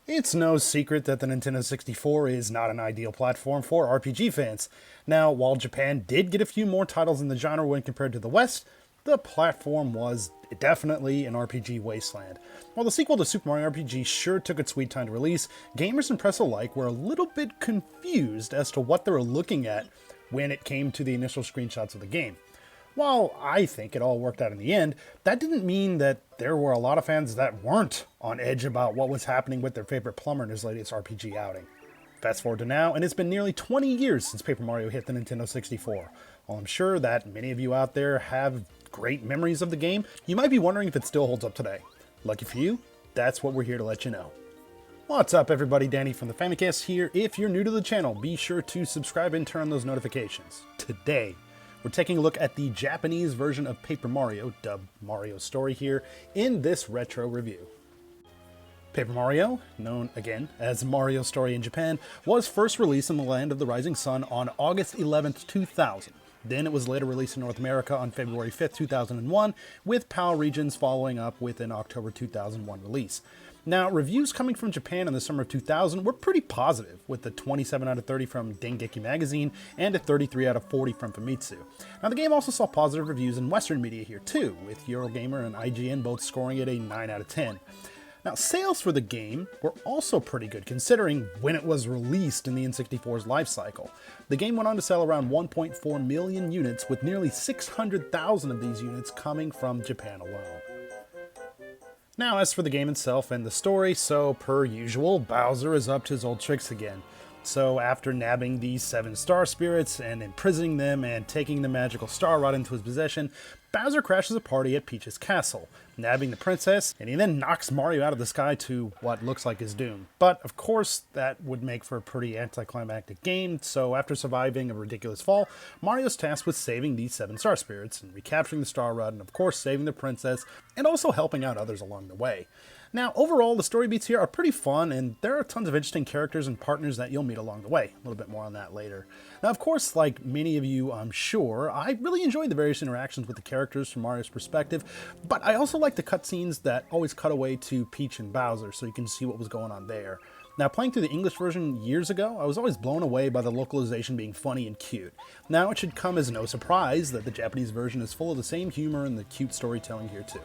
It's no secret that the Nintendo 64 is not an ideal platform for RPG fans. Now, while Japan did get a few more titles in the genre when compared to the West, the platform was definitely an RPG wasteland. While the sequel to Super Mario RPG sure took its sweet time to release, gamers and press alike were a little bit confused as to what they were looking at when it came to the initial screenshots of the game. While I think it all worked out in the end, that didn't mean that there were a lot of fans that weren't on edge about what was happening with their favorite plumber in his latest RPG outing. Fast forward to now, and it's been nearly 20 years since Paper Mario hit the Nintendo 64. While I'm sure that many of you out there have great memories of the game, you might be wondering if it still holds up today. Lucky for you, that's what we're here to let you know. What's up everybody, Danny from the Famicast here. If you're new to the channel, be sure to subscribe and turn on those notifications. Today, we're taking a look at the Japanese version of Paper Mario, dubbed Mario Story here, in this retro review. Paper Mario, known again as Mario Story in Japan, was first released in the Land of the Rising Sun on August 11th, 2000. Then it was later released in North America on February 5th, 2001, with PAL regions following up with an October 2001 release. Now, reviews coming from Japan in the summer of 2000 were pretty positive, with a 27 out of 30 from Dengeki magazine and a 33 out of 40 from Famitsu. Now, the game also saw positive reviews in Western media here too, with Eurogamer and IGN both scoring it a 9 out of 10. Now, sales for the game were also pretty good considering when it was released in the N64's life cycle. The game went on to sell around 1.4 million units, with nearly 600,000 of these units coming from Japan alone. Now, as for the game itself and the story, so per usual, Bowser is up to his old tricks again. So after nabbing these 7 star spirits and imprisoning them and taking the magical star rod into his possession, Bowser crashes a party at Peach's castle, nabbing the princess, and he then knocks Mario out of the sky to what looks like his doom. But of course, that would make for a pretty anticlimactic game, so after surviving a ridiculous fall, Mario's tasked with saving these 7 star spirits and recapturing the star rod and of course saving the princess, and also helping out others along the way. Now, overall, the story beats here are pretty fun, and there are tons of interesting characters and partners that you'll meet along the way. A little bit more on that later. Now, of course, like many of you, I'm sure, I really enjoyed the various interactions with the characters from Mario's perspective, but I also like the cutscenes that always cut away to Peach and Bowser, so you can see what was going on there. Now, playing through the English version years ago, I was always blown away by the localization being funny and cute. Now, it should come as no surprise that the Japanese version is full of the same humor and the cute storytelling here too.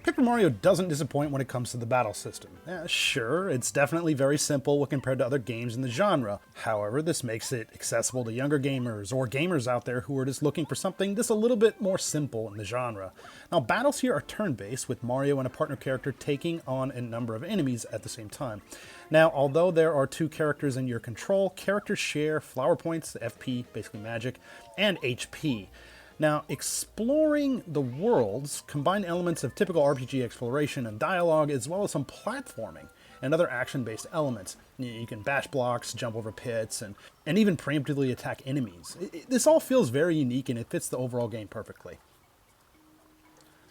Paper Mario doesn't disappoint when it comes to the battle system. Sure, it's definitely very simple when compared to other games in the genre. However, this makes it accessible to younger gamers or gamers out there who are just looking for something just a little bit more simple in the genre. Now, battles here are turn-based, with Mario and a partner character taking on a number of enemies at the same time. Now, although there are 2 characters in your control, characters share flower points, FP, basically magic, and HP. Now, exploring the worlds combine elements of typical RPG exploration and dialogue, as well as some platforming and other action-based elements. You can bash blocks, jump over pits, and even preemptively attack enemies. This all feels very unique, and it fits the overall game perfectly.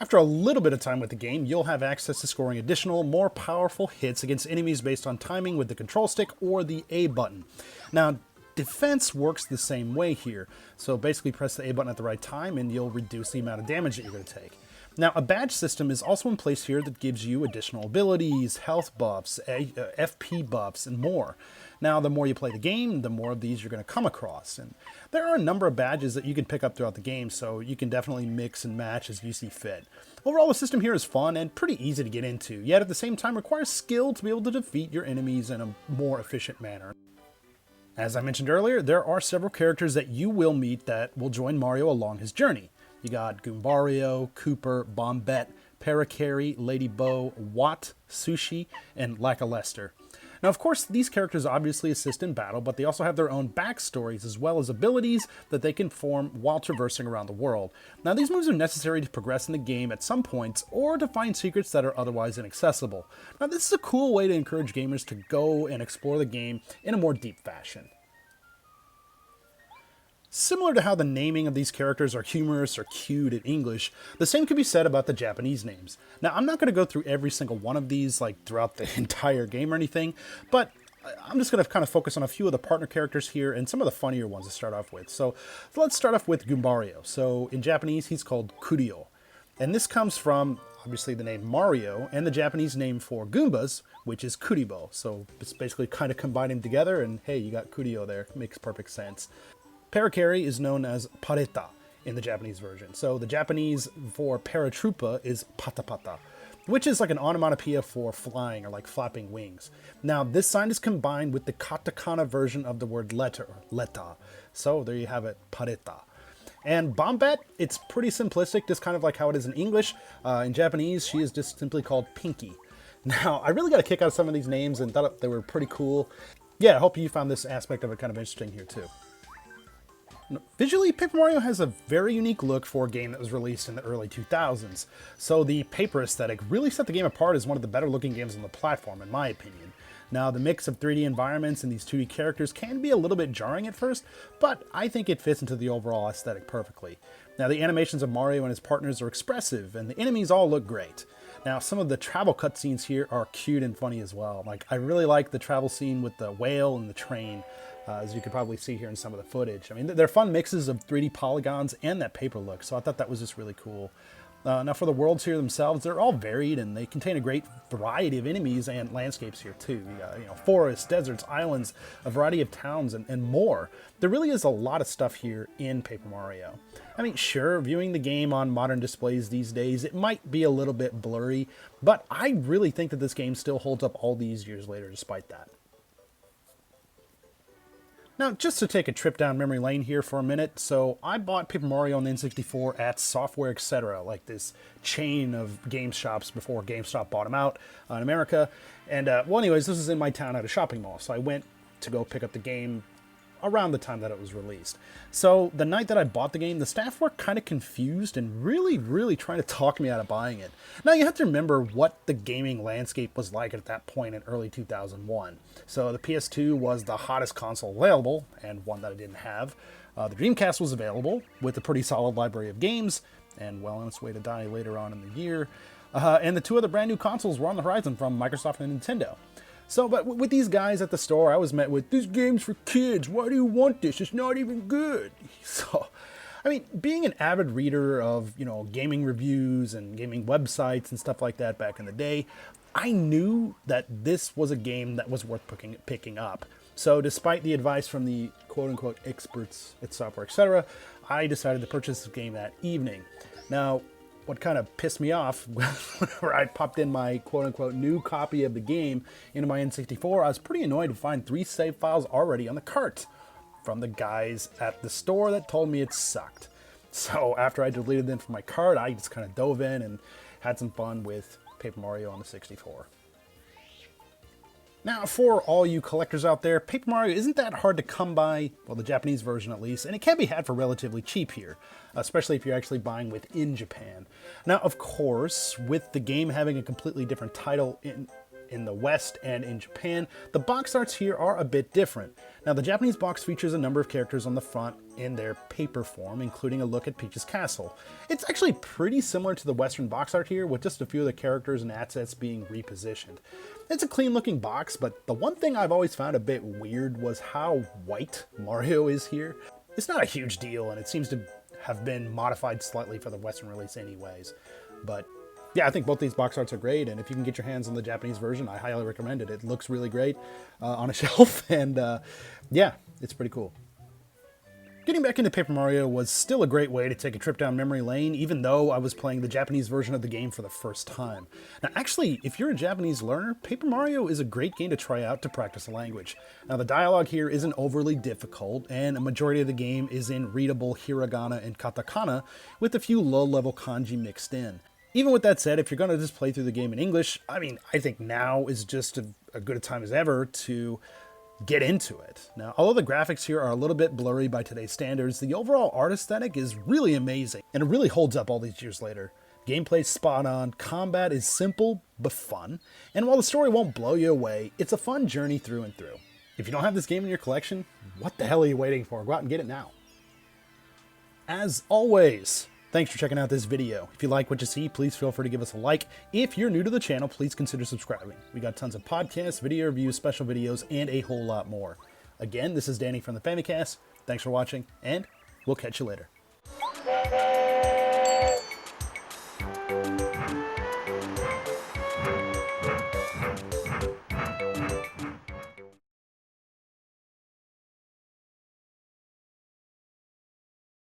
After a little bit of time with the game, you'll have access to scoring additional, more powerful hits against enemies based on timing with the control stick or the A button. Now, defense works the same way here, so basically press the A button at the right time and you'll reduce the amount of damage that you're going to take. Now, a badge system is also in place here that gives you additional abilities, health buffs, FP buffs, and more. Now, the more you play the game, the more of these you're going to come across, and there are a number of badges that you can pick up throughout the game, so you can definitely mix and match as you see fit. Overall, the system here is fun and pretty easy to get into, yet at the same time requires skill to be able to defeat your enemies in a more efficient manner. As I mentioned earlier, there are several characters that you will meet that will join Mario along his journey. You got Goombario, Cooper, Bombette, Parakarry, Lady Bo, Watt, Sushi, and Lakalester. Now, of course, these characters obviously assist in battle, but they also have their own backstories as well as abilities that they can form while traversing around the world. Now, these moves are necessary to progress in the game at some points or to find secrets that are otherwise inaccessible. Now, this is a cool way to encourage gamers to go and explore the game in a more deep fashion. Similar to how the naming of these characters are humorous or cute in English, the same could be said about the Japanese names. Now, I'm not going to go through every single one of these like throughout the entire game or anything, but I'm just going to kind of focus on a few of the partner characters here and some of the funnier ones to start off with. So let's start off with Goombario. So in Japanese, he's called Kurio. And this comes from obviously the name Mario, and the Japanese name for Goombas, which is Kuribo. So it's basically kind of combining together, and hey, you got Kurio there. Makes perfect sense. Parakarry is known as Pareta in the Japanese version. So the Japanese for paratroopa is Patapata, which is like an onomatopoeia for flying or like flapping wings. Now, this sign is combined with the katakana version of the word letter, leta. So there you have it, Pareta. And Bombette, it's pretty simplistic, just kind of like how it is in English. In Japanese, she is just simply called Pinky. Now, I really got a kick out of some of these names and thought they were pretty cool. Yeah, I hope you found this aspect of it kind of interesting here too. Visually, Paper Mario has a very unique look for a game that was released in the early 2000s. So the paper aesthetic really set the game apart as one of the better looking games on the platform, in my opinion. Now, the mix of 3D environments and these 2D characters can be a little bit jarring at first, but I think it fits into the overall aesthetic perfectly. Now, the animations of Mario and his partners are expressive, and the enemies all look great. Now, some of the travel cutscenes here are cute and funny as well. Like, I really like the travel scene with the whale and the train, as you could probably see here in some of the footage. I mean, they're fun mixes of 3D polygons and that paper look, so I thought that was just really cool. Now for the worlds here themselves, they're all varied and they contain a great variety of enemies and landscapes here too. You got, forests, deserts, islands, a variety of towns, and more. There really is a lot of stuff here in Paper Mario. I mean, sure, viewing the game on modern displays these days, it might be a little bit blurry, but I really think that this game still holds up all these years later despite that. Now, just to take a trip down memory lane here for a minute, so I bought Paper Mario on the N64 at Software Etc., like this chain of game shops before GameStop bought them out in America. And, well, anyways, this is in my town at a shopping mall, so I went to go pick up the game around the time that it was released. So the night that I bought the game, the staff were kind of confused and really trying to talk me out of buying it. Now you have to remember what the gaming landscape was like at that point in early 2001. So the PS2 was the hottest console available, and one that I didn't have. The Dreamcast was available with a pretty solid library of games, and well on its way to die later on in the year. And the two other brand new consoles were on the horizon from Microsoft and Nintendo. So, but with these guys at the store, I was met with, "This game's for kids, why do you want this? It's not even good." So, I mean, being an avid reader of, gaming reviews and gaming websites and stuff like that back in the day, I knew that this was a game that was worth picking up. So, despite the advice from the quote-unquote experts at Software Etc., I decided to purchase this game that evening. Now, what kind of pissed me off whenever I popped in my quote-unquote new copy of the game into my N64, I was pretty annoyed to find 3 save files already on the cart from the guys at the store that told me it sucked. So after I deleted them from my cart, I just kind of dove in and had some fun with Paper Mario on the 64. Now, for all you collectors out there, Paper Mario isn't that hard to come by, well, the Japanese version at least, and it can be had for relatively cheap here, especially if you're actually buying within Japan. Now, of course, with the game having a completely different title in the West and in Japan, the box arts here are a bit different. Now, the Japanese box features a number of characters on the front in their paper form, including a look at Peach's castle. It's actually pretty similar to the Western box art here, with just a few of the characters and assets being repositioned. It's a clean looking box, but the one thing I've always found a bit weird was how white Mario is here. It's not a huge deal, and it seems to have been modified slightly for the Western release anyways. But yeah, I think both these box arts are great, and if you can get your hands on the Japanese version, I highly recommend it. It looks really great on a shelf, and yeah, it's pretty cool. Getting back into Paper Mario was still a great way to take a trip down memory lane, even though I was playing the Japanese version of the game for the first time. Now, actually, if you're a Japanese learner, Paper Mario is a great game to try out to practice a language. Now, the dialogue here isn't overly difficult, and a majority of the game is in readable hiragana and katakana, with a few low-level kanji mixed in. Even with that said, if you're going to just play through the game in English, I mean, I think now is just a good a time as ever to get into it. Now, although the graphics here are a little bit blurry by today's standards, the overall art aesthetic is really amazing, and it really holds up all these years later. Gameplay's spot on, combat is simple but fun, and while the story won't blow you away, it's a fun journey through and through. If you don't have this game in your collection, what the hell are you waiting for? Go out and get it now. As always, thanks for checking out this video. If you like what you see, please feel free to give us a like. If you're new to the channel, please consider subscribing. We got tons of podcasts, video reviews, special videos, and a whole lot more. Again, this is Danny from the Famicast. Thanks for watching, and we'll catch you later.